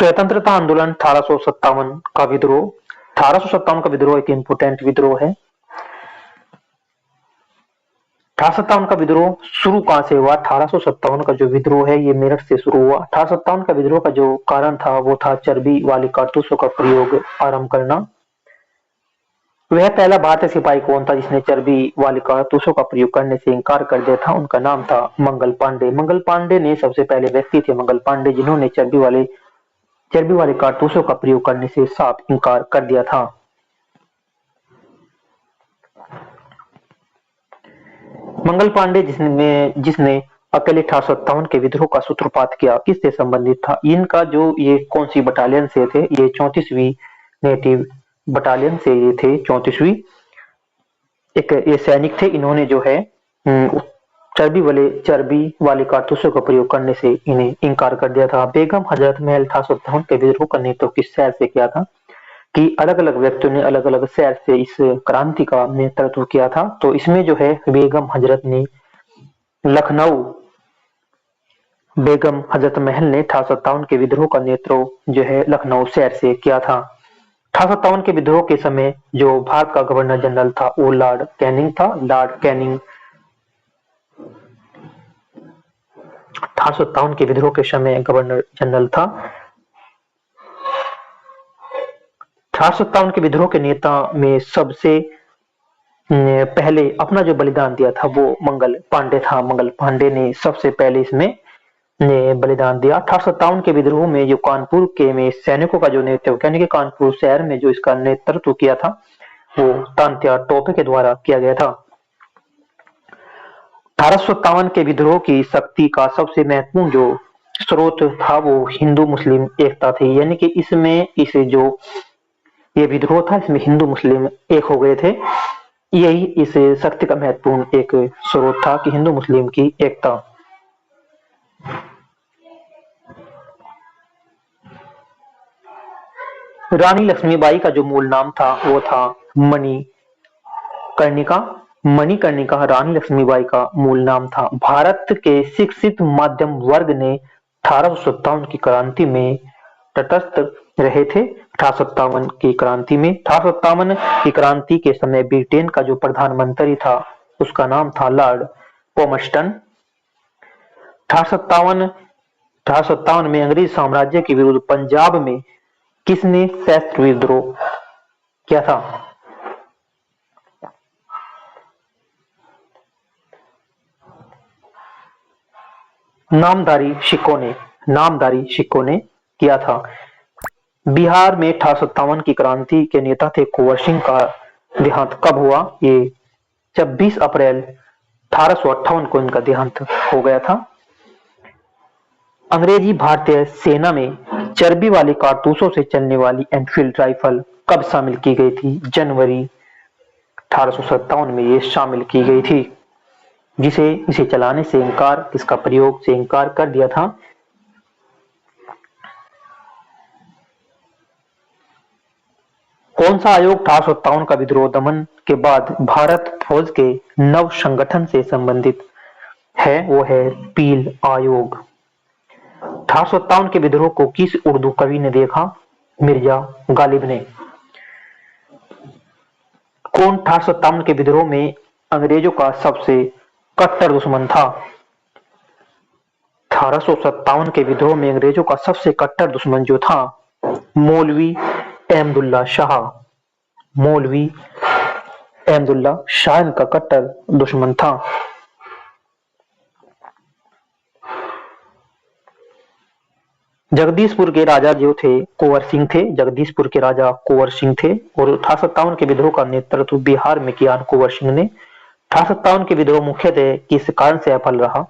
स्वतंत्रता आंदोलन 1857 का विद्रोह। 1857 का विद्रोह एक इंपोर्टेंट विद्रोह है। 1857 का विद्रोह शुरू कहां से हुआ? 1857 का जो विद्रोह है ये मेरठ से शुरू हुआ। 1857 का विद्रोह का जो कारण था वो था चर्बी वाले कारतूसों का प्रयोग आरंभ करना। वह पहला भारतीय सिपाही कौन था जिसने चर्बी वाले कारतूसों का प्रयोग करने से इंकार कर दिया था? उनका नाम था मंगल पांडे। मंगल पांडे ने सबसे पहले व्यक्ति थे मंगल पांडे जिन्होंने चर्बी वाले कारतूसों का प्रयोग करने से साफ इंकार कर दिया था। मंगल पांडे जिसने अकेले 1857 के विद्रोह का सूत्रपात किया, किससे संबंधित था? इनका जो ये कौन सी बटालियन से थे? ये 34वीं नेटिव बटालियन से ये थे। 34वीं एक ये सैनिक थे। इन्होंने जो है चर्बी वाले कारतूसों का प्रयोग करने से इन्हें इंकार कर दिया था। बेगम हजरत महल 1857 के विद्रोह का नेतृत्व किस शहर से किया था? कि अलग अलग व्यक्तियों ने अलग अलग शहर से इस क्रांति का नेतृत्व किया था। तो इसमें जो है बेगम हजरत महल ने 1857 के विद्रोह का नेतृत्व जो है लखनऊ शहर से किया था। 1857 के विद्रोह के समय जो भारत का गवर्नर जनरल था वो लॉर्ड कैनिंग था। लॉर्ड कैनिंग 1857 के विद्रोह के समय गवर्नर जनरल था। 1857 के विद्रोह के नेता में सबसे पहले अपना जो बलिदान दिया था वो मंगल पांडे था। मंगल पांडे ने सबसे पहले इसमें बलिदान दिया। 1857 के विद्रोह में जो कानपुर के में सैनिकों का जो नेतृत्व यानी कि कानपुर शहर में जो इसका नेतृत्व किया था वो तांत्या टोपे के द्वारा किया गया था। 1857 के विद्रोह की शक्ति का सबसे महत्वपूर्ण जो स्रोत था वो हिंदू मुस्लिम एकता थी। यानी कि इसमें इसे जो ये विद्रोह था इसमें हिंदू मुस्लिम एक हो गए थे। यही इस शक्ति का महत्वपूर्ण एक स्रोत था कि हिंदू मुस्लिम की एकता। रानी लक्ष्मीबाई का जो मूल नाम था वो था मणिकर्णिका। मणिकर्णिका रानी लक्ष्मीबाई का मूल नाम था। भारत के शिक्षित मध्यम वर्ग ने 1857 की क्रांति में तटस्थ रहे थे। 1857 की क्रांति में 1857 की क्रांति के समय ब्रिटेन का जो प्रधानमंत्री था उसका नाम था लॉर्ड पोमस्टन। 1857 में अंग्रेज साम्राज्य के विरुद्ध पंजाब में किसने सशस्त्र विद्रोह किया था? नामधारी सिखों ने किया था। बिहार में 1857 की क्रांति के नेता थे कुंवर सिंह का देहांत कब हुआ? ये 26 अप्रैल 1858 को इनका देहांत हो गया था। अंग्रेजी भारतीय सेना में चर्बी वाली कारतूसों से चलने वाली एनफील्ड राइफल कब शामिल की गई थी? जनवरी 1857 में ये शामिल की गई थी। इसे चलाने से इसका प्रयोग से इंकार कर दिया था। कौन सा आयोग 1857 का विद्रोह दमन के बाद भारत फौज के नव संगठन से संबंधित है? वो है पील आयोग। 1857 के विद्रोह को किस उर्दू कवि ने देखा? मिर्जा गालिब ने। कौन 1857 के विद्रोह में अंग्रेजों का सबसे कट्टर दुश्मन था? 1857 के विद्रोह में अंग्रेजों का सबसे कट्टर दुश्मन जो था मौलवी अहमदुल्ला शाह इनका कट्टर दुश्मन था। जगदीशपुर के राजा जो थे कुंवर सिंह थे। जगदीशपुर के राजा कुंवर सिंह थे और 1857 के विद्रोह का नेतृत्व बिहार में किया कुंवर सिंह ने। 1857 के विद्रोह मुख्यतः किस कारण से असफल रहा?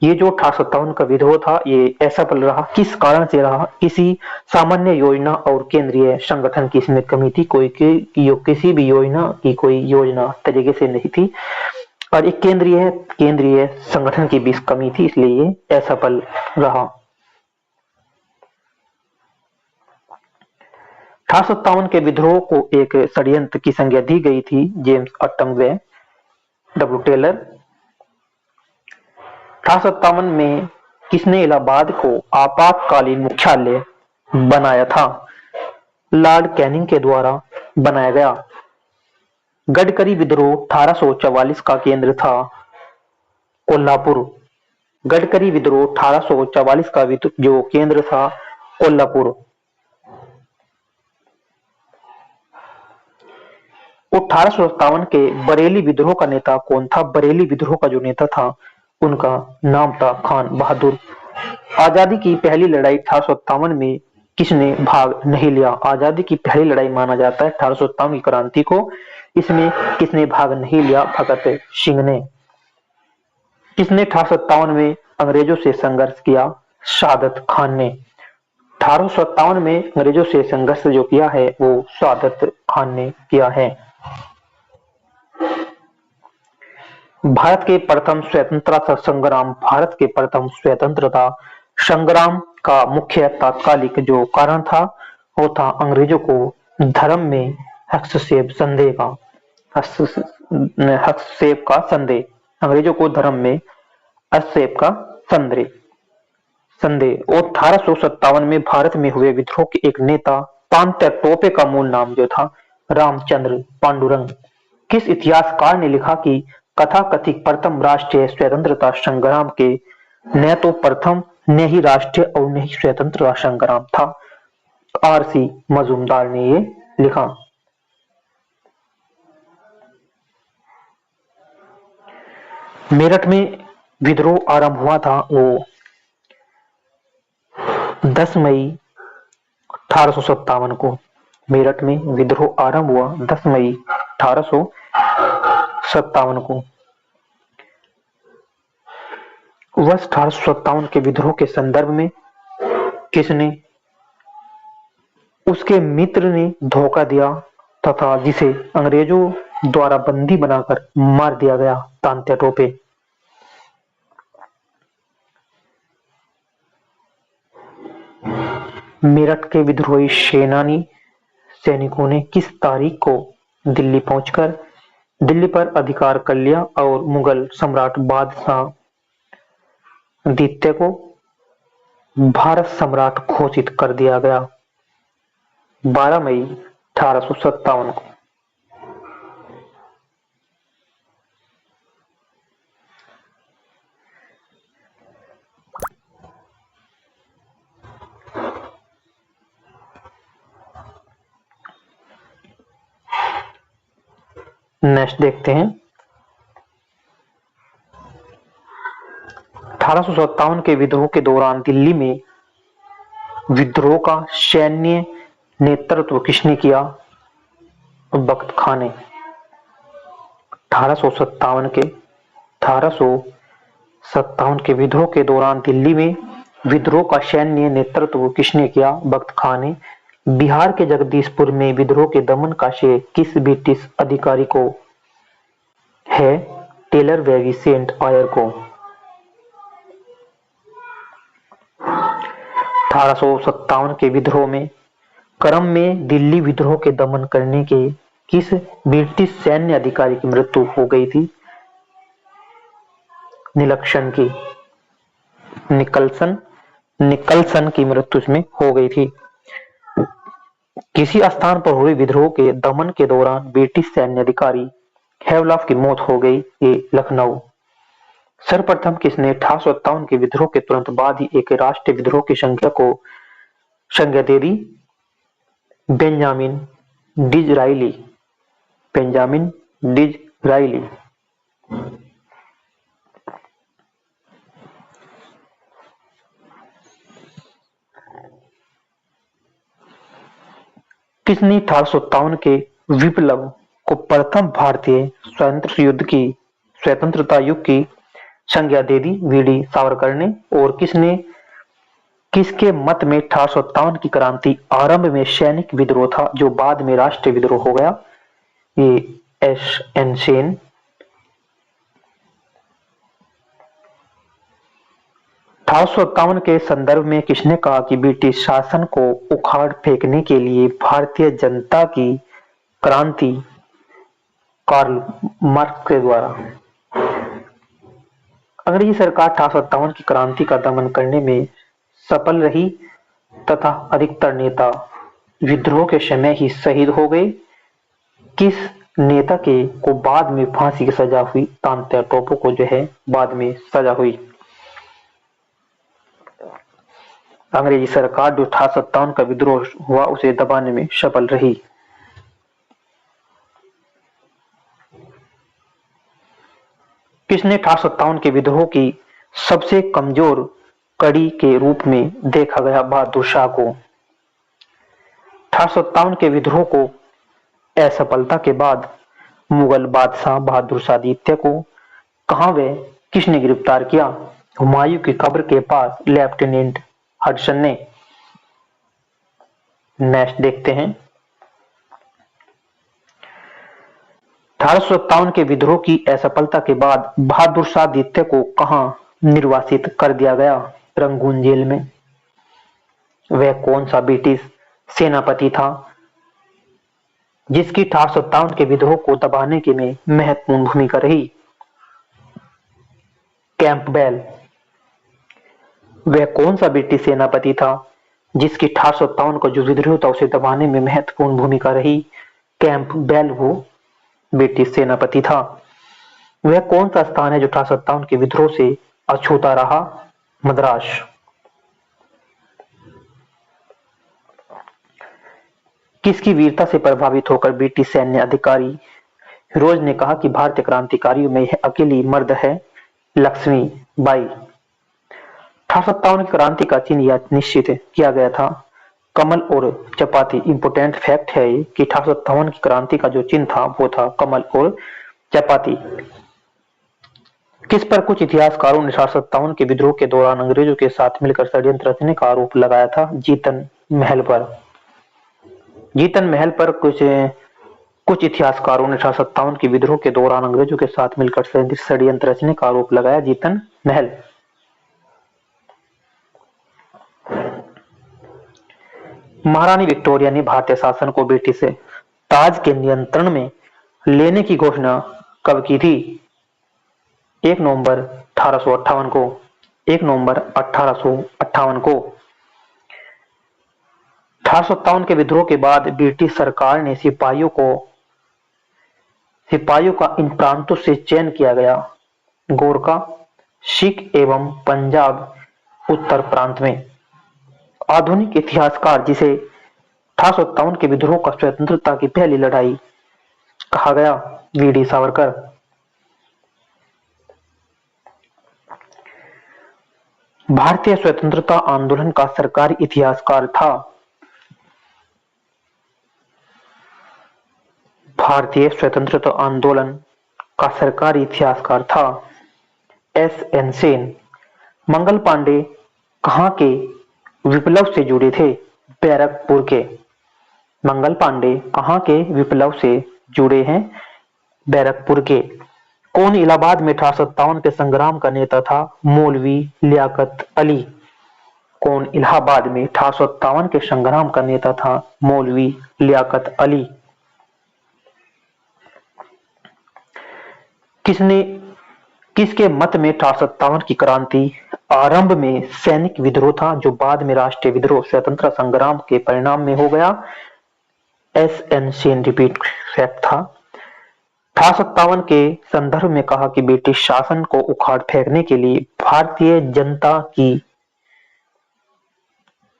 ये जो 1857 का विद्रोह था ये असफल रहा। किस कारण से रहा? किसी सामान्य योजना और केंद्रीय संगठन की इसमें कमी थी। किसी भी योजना की कोई योजना तरीके से नहीं थी और एक केंद्रीय संगठन की भी कमी थी, इसलिए ये असफल रहा। 1857 के विद्रोह को एक षड्यंत्र की संज्ञा दी गई थी जेम्स ऑटम व डब्ल्यू टेलर। 1857 में किसने इलाहाबाद को आपातकालीन मुख्यालय बनाया था। लॉर्ड कैनिंग के द्वारा बनाया गया। गडकरी विद्रोह 1844 का केंद्र था कोल्हापुर। गडकरी विद्रोह 1844 का जो केंद्र था कोल्हापुर। 1857 के बरेली विद्रोह का नेता कौन था? बरेली विद्रोह का जो नेता था उनका नाम था खान बहादुर। आजादी की पहली लड़ाई 1857 में किसने भाग नहीं लिया? आजादी की पहली लड़ाई माना जाता है 1857 की क्रांति को। इसमें किसने भाग नहीं लिया? भगत सिंह ने। किसने 1857 में अंग्रेजों से संघर्ष किया? शहादत खान ने। 1857 में अंग्रेजों से संघर्ष जो किया है वो शहादत खान ने किया है। भारत के प्रथम स्वतंत्रता संग्राम। भारत के प्रथम स्वतंत्रता संग्राम का मुख्य तात्कालिक जो कारण था वो था अंग्रेजों को धर्म में हस्तक्षेप संदेह का हस्तक्षेप का संदेह। अंग्रेजों को धर्म में हस्तक्षेप का संदेह। और 1857 में भारत में हुए विद्रोह के एक नेता तांत्या टोपे का मूल नाम जो था रामचंद्र पांडुरंग। किस इतिहासकार ने लिखा कि कथाकथित प्रथम राष्ट्रीय स्वतंत्रता संग्राम के न तो प्रथम न ही राष्ट्रीय और न ही स्वतंत्रता संग्राम था? आर.सी. मजूमदार ने ये लिखा। मेरठ में विद्रोह आरंभ हुआ था वो 10 मई 1857 को। मेरठ में विद्रोह आरंभ हुआ 10 मई 1857 को। वर्ष 1857 के विद्रोह के संदर्भ में किसने उसके मित्र ने धोखा दिया तथा जिसे अंग्रेजों द्वारा बंदी बनाकर मार दिया गया? तांत्या टोपे। मेरठ के विद्रोही सैनिकों ने किस तारीख को दिल्ली पहुंचकर दिल्ली पर अधिकार कर लिया और मुगल सम्राट बादशाह द्वितीय को भारत सम्राट घोषित कर दिया गया? 12 मई 1857 को। नेक्स्ट देखते हैं। 1857 के विद्रोह के दौरान दिल्ली में विद्रोह का सैन्य नेतृत्व किसने किया? बख्त खां ने। 1857 के विद्रोह के दौरान दिल्ली में विद्रोह का सैन्य नेतृत्व किसने किया? बख्त खां ने। बिहार के जगदीशपुर में विद्रोह के दमन का श्रेय किस ब्रिटिश अधिकारी को है? टेलर वेवी सेंट आयर को। 1857 के विद्रोह में क्रम में दिल्ली विद्रोह के दमन करने के किस ब्रिटिश सैन्य अधिकारी की मृत्यु हो गई थी? निकलसन की मृत्यु इसमें हो गई थी। किसी स्थान पर हुए विद्रोह के दमन के दौरान ब्रिटिश सैन्य अधिकारी हैवलॉफ की मौत हो गई? ये लखनऊ। सर्वप्रथम किसने 1857 के विद्रोह के तुरंत बाद ही एक राष्ट्रीय विद्रोह की संज्ञा दे दी? बेंजामिन डिज़राइली। किसने 1857 के विप्लव को प्रथम भारतीय स्वतंत्रता युग की संज्ञा दे दी? वीडी सावरकर ने। और किसके मत में 1857 की क्रांति आरंभ में सैनिक विद्रोह था जो बाद में राष्ट्रीय विद्रोह हो गया? ये एस.एन. सेन। 1857 के संदर्भ में किसने कहा कि ब्रिटिश शासन को उखाड़ फेंकने के लिए भारतीय जनता की क्रांति कार्ल मार्क्स के द्वारा? अंग्रेजी सरकार 1857 की क्रांति का दमन करने में सफल रही तथा अधिकतर नेता विद्रोह के समय ही शहीद हो गए। किस नेता के को बाद में फांसी की सजा हुई? तात्या टोपे को जो है बाद में सजा हुई। अंग्रेजी सरकार जो 1857 का विद्रोह हुआ उसे दबाने में सफल रही। किसने 1857 के विद्रोह की सबसे कमजोर कड़ी के रूप में देखा गया बहादुर शाह को? 1857 के विद्रोह को असफलता के बाद मुगल बादशाह बहादुर शाह द्वितीय को कहां व किसने गिरफ्तार किया? हुमायूं की कब्र के पास लेफ्टिनेंट हडसन ने। नेक्स्ट देखते हैं। 1857 के विद्रोह की असफलता के बाद बहादुर शाह द्वितीय को कहां निर्वासित कर दिया गया? रंगून जेल में। वह कौन सा ब्रिटिश सेनापति था जिसकी 1857 के विद्रोह को दबाने के में महत्वपूर्ण भूमिका रही? कैंपबेल। वह कौन सा ब्रिटिश सेनापति था जिसकी 1857 का जो विद्रोह था उसे दबाने में महत्वपूर्ण भूमिका रही? कैंपबेल वो ब्रिटिश सेनापति था। वह कौन सा स्थान है जो 1857 के विद्रोह से अछूता रहा? मद्रास। किसकी वीरता से प्रभावित होकर ब्रिटिश सैन्य अधिकारी रोज ने कहा कि भारतीय क्रांतिकारियों में यह अकेली मर्द है? लक्ष्मी बाई। 1857 की क्रांति का चिन्ह यह निश्चित किया गया था कमल और चपाती। इंपोर्टेंट फैक्ट है कि 1857 की क्रांति का जो चिन्ह था वो था कमल और चपाती। किस पर कुछ इतिहासकारों ने 1857 के विद्रोह के दौरान अंग्रेजों के साथ मिलकर षड्यंत्र रचने का आरोप लगाया था? जीतन महल पर। जीतन महल पर कुछ इतिहासकारों ने 1857 के विद्रोह के दौरान अंग्रेजों के साथ मिलकर षड्यंत्र रचने का आरोप लगाया। जीतन महल। महारानी विक्टोरिया ने भारतीय शासन को ब्रिटिश ताज के नियंत्रण में लेने की घोषणा कब की थी? 1 नवंबर 1858 को। 1 नवंबर 1858 को। 1857 के विद्रोह के बाद ब्रिटिश सरकार ने सिपाहियों का इन प्रांतों से चयन किया गया। गोरखा, सिख एवं पंजाब उत्तर प्रांत में। आधुनिक इतिहासकार जिसे 1857 के विद्रोह का स्वतंत्रता की पहली लड़ाई कहा गया? वीडी सावरकर। भारतीय स्वतंत्रता आंदोलन का सरकारी इतिहासकार था? भारतीय स्वतंत्रता आंदोलन का सरकारी इतिहासकार था एस.एन. सेन। मंगल पांडे कहां के विप्लव से जुड़े थे? बैरकपुर के। मंगल पांडे कहां के विप्लव से जुड़े हैं? बैरकपुर के। कौन इलाहाबाद में 1857 के संग्राम का नेता था? मौलवी लियाकत अली। कौन इलाहाबाद में 1857 के संग्राम का नेता था? मौलवी लियाकत अली। किसके मत में 1857 की क्रांति आरंभ में सैनिक विद्रोह था जो बाद में राष्ट्रीय विद्रोह स्वतंत्रता संग्राम के परिणाम में हो गया? एस.एन. सेन। रिपीट फैक्ट था। 1857 के संदर्भ में कहा कि ब्रिटिश शासन को उखाड़ फेंकने के लिए भारतीय जनता की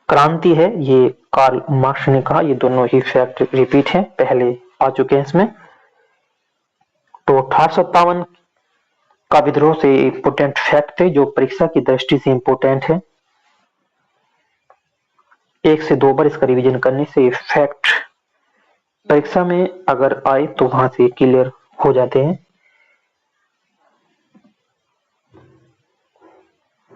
क्रांति है, ये कार्ल मार्क्स ने कहा। ये दोनों ही फैक्ट रिपीट हैं, पहले आ चुके हैं इसमें। तो 1857 का विद्रोह से इंपोर्टेंट फैक्ट थे जो परीक्षा की दृष्टि से इंपोर्टेंट है। 1 से 2 बार इसका रिवीजन करने से फैक्ट परीक्षा में अगर आए तो वहां से क्लियर हो जाते हैं।